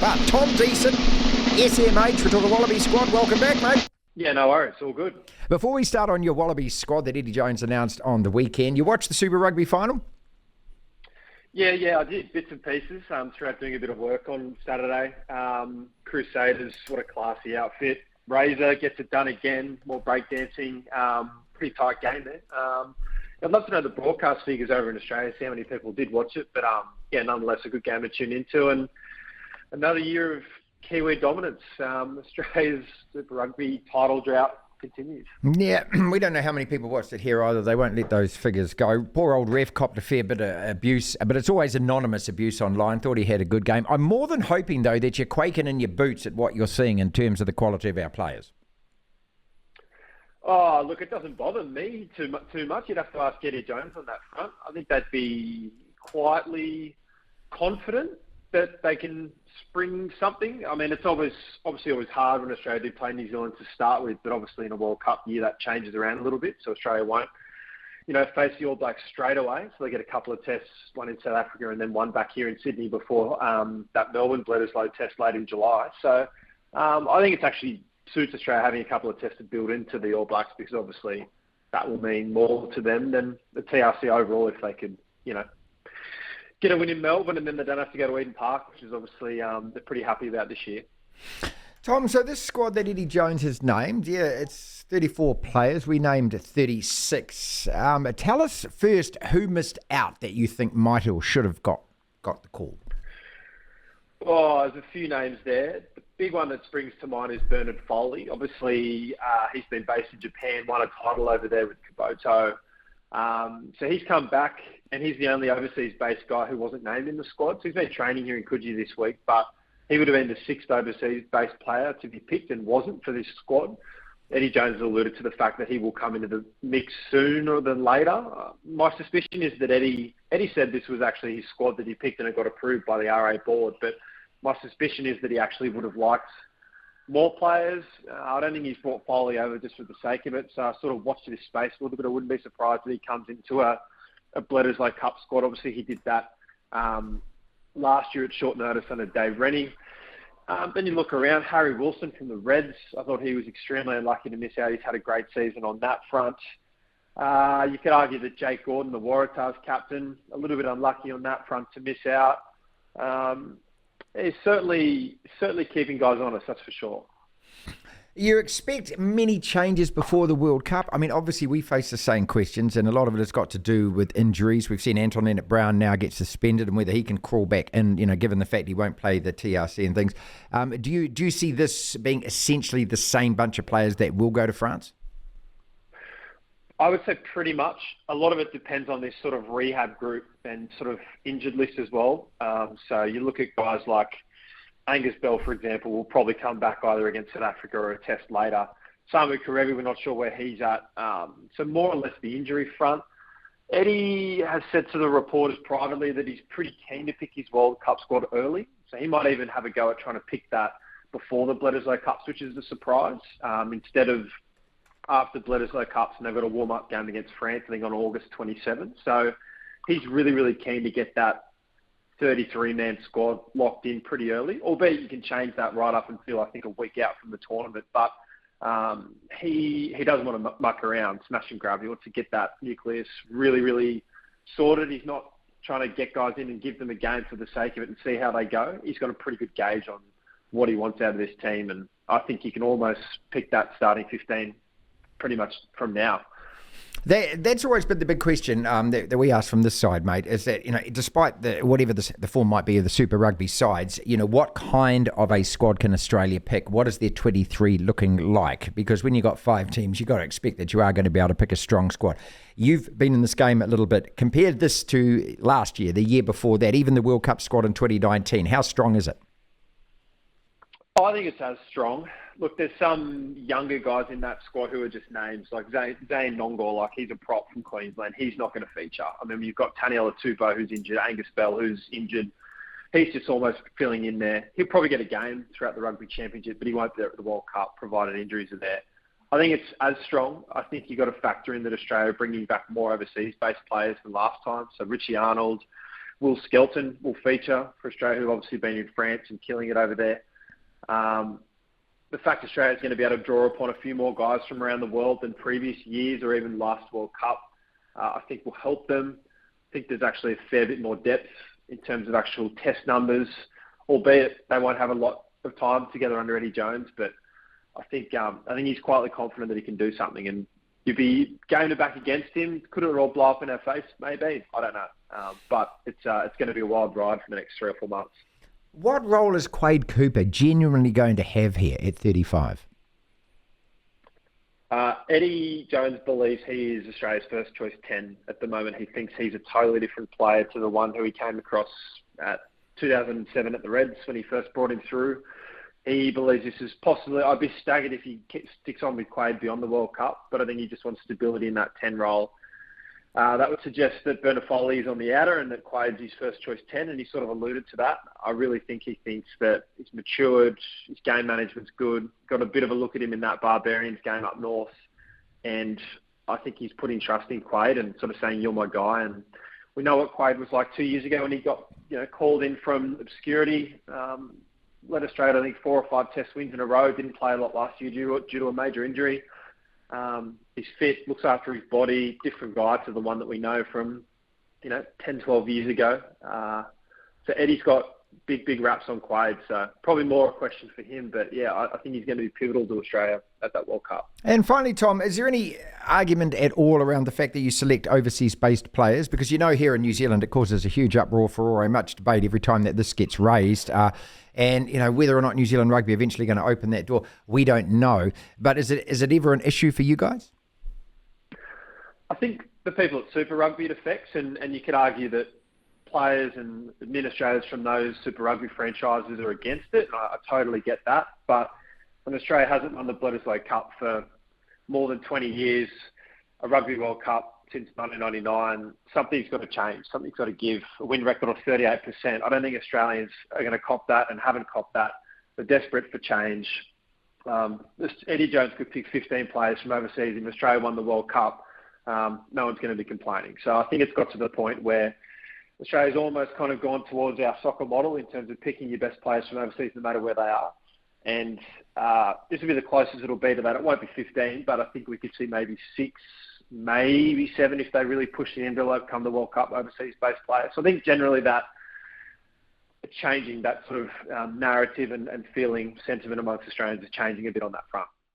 But Tom Deason, SMH, we're talking Wallabies squad. Welcome back, mate. Yeah, no worries. All good. Before we start on your Wallabies squad that Eddie Jones announced on the weekend, you watched the Super Rugby final? Yeah, I did bits and pieces throughout doing a bit of work on Saturday. Crusaders, what a classy outfit. Razor gets it done again, more breakdancing. Pretty tight game there. I'd love to know the broadcast figures over in Australia, see how many people did watch it. But nonetheless, a good game to tune into. And another year of Kiwi dominance. Australia's Super Rugby title drought continues. Yeah, we don't know how many people watched it here either. They won't let those figures go. Poor old ref copped a fair bit of abuse, but it's always anonymous abuse online. Thought he had a good game. I'm more than hoping, though, that you're quaking in your boots at what you're seeing in terms of the quality of our players. Oh, look, it doesn't bother me too much. You'd have to ask Eddie Jones on that front. I think they'd be quietly confident that they can spring something. I mean, it's obviously always hard when Australia do play New Zealand to start with, but obviously in a World Cup year that changes around a little bit, so Australia won't, face the All Blacks straight away. So they get a couple of tests, one in South Africa and then one back here in Sydney before that Melbourne Bledisloe test late in July. So I think it actually suits Australia having a couple of tests to build into the All Blacks, because obviously that will mean more to them than the TRC overall if they could, get a win in Melbourne and then they don't have to go to Eden Park, which is obviously they're pretty happy about this year. Tom, so this squad that Eddie Jones has named, it's 34 players. We named 36. Tell us first who missed out that you think might or should have got the call. Oh, there's a few names there. The big one that springs to mind is Bernard Foley. Obviously, he's been based in Japan, won a title over there with Kabuto. So he's come back, and he's the only overseas-based guy who wasn't named in the squad. So he's been training here in Coogee this week, but he would have been the sixth overseas-based player to be picked and wasn't for this squad. Eddie Jones has alluded to the fact that he will come into the mix sooner than later. My suspicion is that Eddie said this was actually his squad that he picked and it got approved by the RA board, but my suspicion is that he actually would have liked more players. I don't think he's brought Foley over just for the sake of it, so I sort of watched this space a little bit. I wouldn't be surprised if he comes into a Bledisloe Cup squad. Obviously, he did that last year at short notice under Dave Rennie. Then you look around, Harry Wilson from the Reds. I thought he was extremely unlucky to miss out. He's had a great season on that front. You could argue that Jake Gordon, the Waratahs captain, a little bit unlucky on that front to miss out. He's certainly keeping guys honest, that's for sure. You expect many changes before the World Cup. I mean, obviously we face the same questions, and a lot of it has got to do with injuries. We've seen Anton Leonard-Brown now get suspended, and whether he can crawl back in, given the fact he won't play the TRC and things. Do you see this being essentially the same bunch of players that will go to France? I would say pretty much. A lot of it depends on this sort of rehab group and sort of injured list as well. So you look at guys like Angus Bell, for example, will probably come back either against South Africa or a test later. Samu Karevi, we're not sure where he's at. So more or less the injury front. Eddie has said to the reporters privately that he's pretty keen to pick his World Cup squad early. So he might even have a go at trying to pick that before the Bledisloe Cups, which is a surprise, instead of after Bledisloe Cups, and they've got a warm-up game against France, I think, on August 27th. So he's really, really keen to get that 33-man squad locked in pretty early, albeit you can change that right up until, I think, a week out from the tournament. But he doesn't want to muck around, smash and grab. He wants to get that nucleus really, really sorted. He's not trying to get guys in and give them a game for the sake of it and see how they go. He's got a pretty good gauge on what he wants out of this team, and I think you can almost pick that starting 15 pretty much from now. That's always been the big question that we ask from this side, mate, is that, despite whatever the form might be of the Super Rugby sides, what kind of a squad can Australia pick? What is their 23 looking like? Because when you've got 5 teams, you've got to expect that you are going to be able to pick a strong squad. You've been in this game a little bit. Compare this to last year, the year before that, even the World Cup squad in 2019. How strong is it? I think it's as strong. Look, there's some younger guys in that squad who are just names, like Zane Nongor, he's a prop from Queensland. He's not going to feature. I mean, you've got Taniela Tupou, who's injured, Angus Bell, who's injured. He's just almost filling in there. He'll probably get a game throughout the Rugby Championship, but he won't be there at the World Cup, provided injuries are there. I think it's as strong. I think you've got to factor in that Australia are bringing back more overseas-based players than last time. So Richie Arnold, Will Skelton will feature for Australia, who've obviously been in France and killing it over there. The fact Australia's going to be able to draw upon a few more guys from around the world than previous years or even last World Cup, I think will help them. I think there's actually a fair bit more depth in terms of actual test numbers, albeit they won't have a lot of time together under Eddie Jones, but I think he's quietly confident that he can do something, and you'd be going to back against him. Could it all blow up in our face? Maybe. I don't know. But it's going to be a wild ride for the next 3 or 4 months. What role is Quade Cooper genuinely going to have here at 35? Eddie Jones believes he is Australia's first choice 10 at the moment. He thinks he's a totally different player to the one who he came across at 2007 at the Reds when he first brought him through. He believes this is possibly, I'd be staggered if he sticks on with Quade beyond the World Cup, but I think he just wants stability in that 10 role. That would suggest that Bernard Foley is on the outer and that Quade's his first choice 10, and he sort of alluded to that. I really think he thinks that he's matured, his game management's good, got a bit of a look at him in that Barbarians game up north, and I think he's putting trust in Quade and sort of saying, you're my guy. And we know what Quade was like 2 years ago when he got called in from obscurity, led Australia, I think, 4 or 5 test wins in a row, didn't play a lot last year due to a major injury. He's fit, looks after his body, different guy to the one that we know from, 10, 12 years ago. So Eddie's got big raps on Quade, so probably more a question for him. But yeah, I think he's going to be pivotal to Australia at that World Cup. And finally, Tom, is there any argument at all around the fact that you select overseas-based players? Because here in New Zealand it causes a huge uproar, furore, much debate every time that this gets raised. And whether or not New Zealand rugby eventually going to open that door, we don't know. But is it ever an issue for you guys? I think the people at Super Rugby it affects, and you could argue that players and administrators from those Super Rugby franchises are against it. I totally get that. But when Australia hasn't won the Bledisloe Cup for more than 20 years, a Rugby World Cup since 1999, something's got to change. Something's got to give. A win record of 38%. I don't think Australians are going to cop that and haven't copped that. They're desperate for change. Eddie Jones could pick 15 players from overseas. If Australia won the World Cup, no one's going to be complaining. So I think it's got to the point where Australia's almost kind of gone towards our soccer model in terms of picking your best players from overseas no matter where they are. And this will be the closest it'll be to that. It won't be 15, but I think we could see maybe 6, maybe 7 if they really push the envelope come the World Cup overseas-based players. So I think generally that changing that sort of narrative and feeling sentiment amongst Australians is changing a bit on that front.